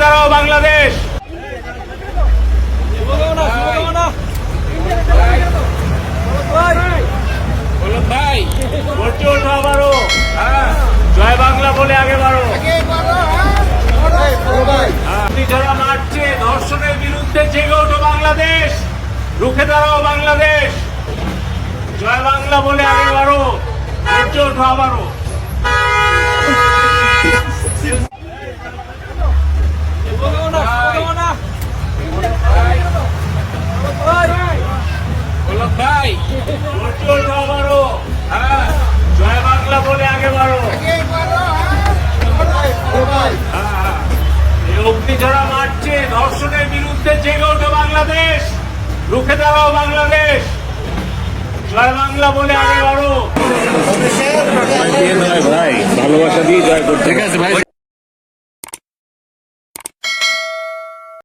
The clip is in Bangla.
দাঁড়াও বাংলাদেশ। ভাই গর্জে ওঠো আবারও। জয় বাংলা বলে আগে বাড়ো। যারা মারছে ধর্ষণের বিরুদ্ধে জেগে ওঠো বাংলাদেশ, রুখে দাঁড়াও বাংলাদেশ। জয় বাংলা বলে আগে বাড়ো, গর্জে ওঠো আবারও। ভাই গর্জে ওঠো আবারও। জয় বাংলা বলে আগে বাড়ো। অগ্নি যারা মারছে ধর্ষণের বিরুদ্ধে জেগে ওঠো বাংলাদেশ, রুখে দাঁড়াও বাংলাদেশ। জয় বাংলা বলে আগে বাড়ো। ভাই ভালোবাসা দিয়ে জয় করতে। ঠিক আছে ভাই।